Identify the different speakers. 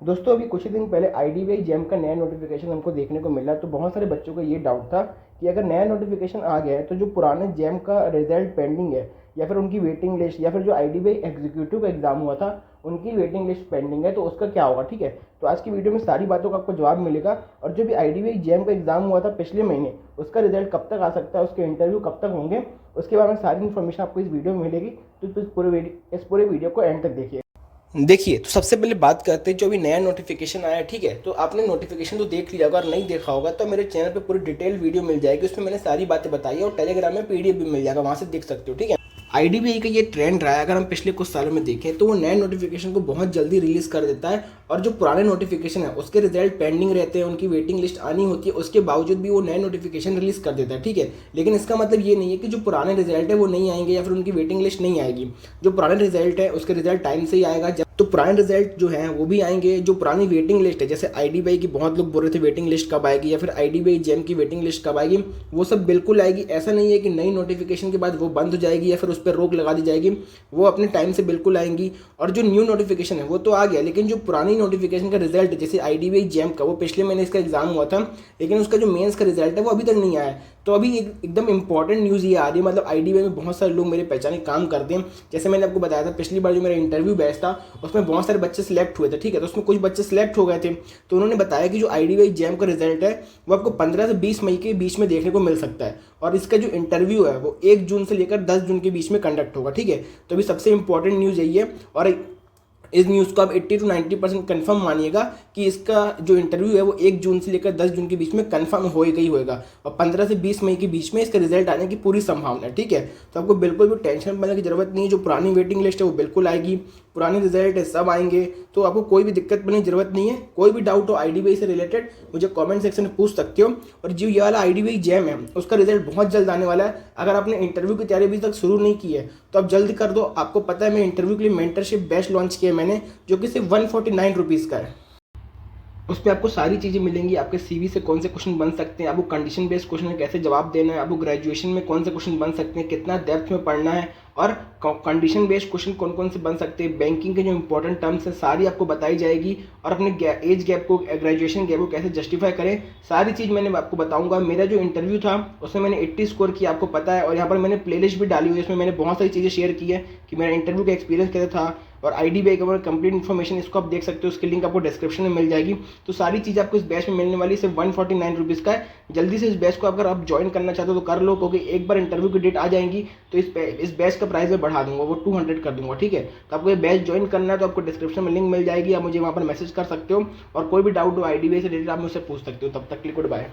Speaker 1: दोस्तों अभी कुछ ही दिन पहले आईडीबीआई जैम का नया नोटिफिकेशन हमको देखने को मिला। तो बहुत सारे बच्चों को ये डाउट था कि अगर नया नोटिफिकेशन आ गया है तो जो पुराने जैम का रिजल्ट पेंडिंग है या फिर उनकी वेटिंग लिस्ट या फिर जो आईडीबीआई एग्जीक्यूटिव का एग्जाम हुआ था उनकी वेटिंग लिस्ट पेंडिंग है, तो उसका क्या होगा। ठीक है, तो आज की वीडियो में सारी बातों का आपको जवाब मिलेगा। और जो भी आईडीबीआई जैम का एग्जाम हुआ था पिछले महीने, उसका रिजल्ट कब तक आ सकता है, उसके इंटरव्यू कब तक होंगे, उसके बारे में सारी इन्फॉर्मेशन आपको इस वीडियो में मिलेगी। तो इस पूरे वीडियो को एंड तक देखिए। देखिए, तो सबसे पहले बात करते हैं जो भी नया नोटिफिकेशन आया है। ठीक है, तो आपने नोटिफिकेशन तो देख लिया होगा, अगर नहीं देखा होगा तो मेरे चैनल पे पूरी डिटेल वीडियो मिल जाएगी, उसमें मैंने सारी बातें बताई है और टेलीग्राम में पीडीएफ भी मिल जाएगा, वहाँ से देख सकते हो। ठीक है, आईडीबीआई का ये ट्रेंड रहा है, अगर हम पिछले कुछ सालों में देखें तो वो नए नोटिफिकेशन को बहुत जल्दी रिलीज कर देता है और जो पुराने नोटिफिकेशन है उसके रिजल्ट पेंडिंग रहते हैं, उनकी वेटिंग लिस्ट आनी होती है, उसके बावजूद भी वो नए नोटिफिकेशन रिलीज कर देता है। ठीक है, लेकिन इसका मतलब ये नहीं है कि जो पुराने रिजल्ट है वो नहीं आएंगे या फिर उनकी वेटिंग लिस्ट नहीं आएगी। जो पुराने रिजल्ट है उसके रिजल्ट टाइम से ही आएगा, तो पुराने रिजल्ट जो हैं वो भी आएंगे। जो पुरानी वेटिंग लिस्ट है, जैसे आईडीबीआई की बहुत लोग बोल रहे थे वेटिंग लिस्ट कब आएगी या फिर आईडीबीआई जेम की वेटिंग लिस्ट कब आएगी, वो सब बिल्कुल आएगी। ऐसा नहीं है कि नई नोटिफिकेशन के बाद वो बंद हो जाएगी या फिर उस पर रोक लगा दी जाएगी, वो अपने टाइम से बिल्कुल आएंगी। और जो न्यू नोटिफिकेशन है वो तो आ गया, लेकिन जो पुरानी नोटिफिकेशन का रिजल्ट जैसे आईडीबीआई जेम का, वो पिछले महीने इसका एग्जाम हुआ था, लेकिन उसका जो मेंस का रिजल्ट है वो अभी तक नहीं आया। तो अभी एकदम इंपॉर्टेंट न्यूज़ ये आ रही है, मतलब आईडीबीआई में बहुत सारे लोग मेरे पहचाने काम करते हैं। जैसे मैंने आपको बताया था पिछली बार जो मेरा इंटरव्यू बैच था उसमें बहुत सारे बच्चे सिलेक्ट हुए थे। ठीक है, तो उसमें कुछ बच्चे सिलेक्ट हो गए थे, तो उन्होंने बताया कि जो आईडीबीआई जैम का रिजल्ट है वो आपको 15 से 20 मई के बीच में देखने को मिल सकता है, और इसका जो इंटरव्यू है वो 1 जून से लेकर 10 जून के बीच में कंडक्ट होगा। ठीक है, तो अभी सबसे इंपॉर्टेंट न्यूज़ यही है, और इस न्यूज़ को आप 80 to 90% कन्फर्म मानिएगा कि इसका जो इंटरव्यू है वो 1 जून से लेकर 10 जून के बीच में कन्फर्म होएगा ही होएगा, और 15 से 20 मई के बीच में इसका रिजल्ट आने की पूरी संभावना है। ठीक है, तो आपको बिल्कुल भी टेंशन करने की जरूरत नहीं है। जो पुरानी वेटिंग लिस्ट है वो बिल्कुल आएगी, पुरानी रिजल्ट है सब आएंगे, तो आपको कोई भी दिक्कत बनने की जरूरत नहीं है। कोई भी डाउट हो आईडीबीआई से रिलेटेड मुझे कमेंट सेक्शन में पूछ सकते हो। और जो ये वाला आईडीबीआई जैम है उसका रिजल्ट बहुत जल्द आने वाला है। अगर आपने इंटरव्यू की तैयारी अभी तक शुरू नहीं की है तो आप जल्दी कर दो। आपको पता है मैं इंटरव्यू के लिए मेंटरशिप बैच लॉन्च किया है मैंने, जो कि सिर्फ 149 रुपीज़ का है। उसमें आपको सारी चीज़ें मिलेंगी, आपके सीवी से कौन से क्वेश्चन बन सकते हैं, आपको कंडीशन बेस्ड क्वेश्चन में कैसे जवाब देना है, आपको ग्रेजुएशन में कौन से क्वेश्चन बन सकते हैं, कितना डेप्थ में पढ़ना है, और कंडीशन बेस्ड क्वेश्चन कौन कौन से बन सकते हैं, बैंकिंग के जो इंपॉर्टेंट टर्म्स हैं सारी आपको बताई जाएगी। और अपने एज गैप को, ग्रेजुएशन गैप को कैसे जस्टिफाई करें, सारी चीज़ मैंने आपको बताऊंगा। मेरा जो इंटरव्यू था उसमें मैंने 80 स्कोर किया, आपको पता है, और यहाँ पर मैंने प्लेलिस्ट भी डाली हुई है, इसमें मैंने बहुत सारी चीज़ें शेयर की है कि मेरा इंटरव्यू का एक्सपीरियंस कैसा था। और आईडीबीआई का कंप्लीट इन्फॉर्मेशन इसको आप देख सकते हो, उसकी लिंक आपको डिस्क्रिप्शन में मिल जाएगी। तो सारी चीज़ आपको इस बैच में मिलने वाली, सिर्फ 149 रुपीज़ का है। जल्दी से इस बैच को अगर आप ज्वाइन करना चाहते हो तो कर लो, क्योंकि एक बार इंटरव्यू की डेट आ जाएंगी तो इस बैच का प्राइस मैं बढ़ा दूंगा, वो 200 कर दूंगा। ठीक है, तो आपको ये बैच ज्वाइन करना है तो आपको डिस्क्रिप्शन में लिंक मिल जाएगी, आप मुझे वहाँ पर मैसेज कर सकते हो, और कोई भी डाउट हो आईडीबीआई से रिलेटेड आप मुझसे पूछ सकते हो। तब तक के लिए गुड बाय।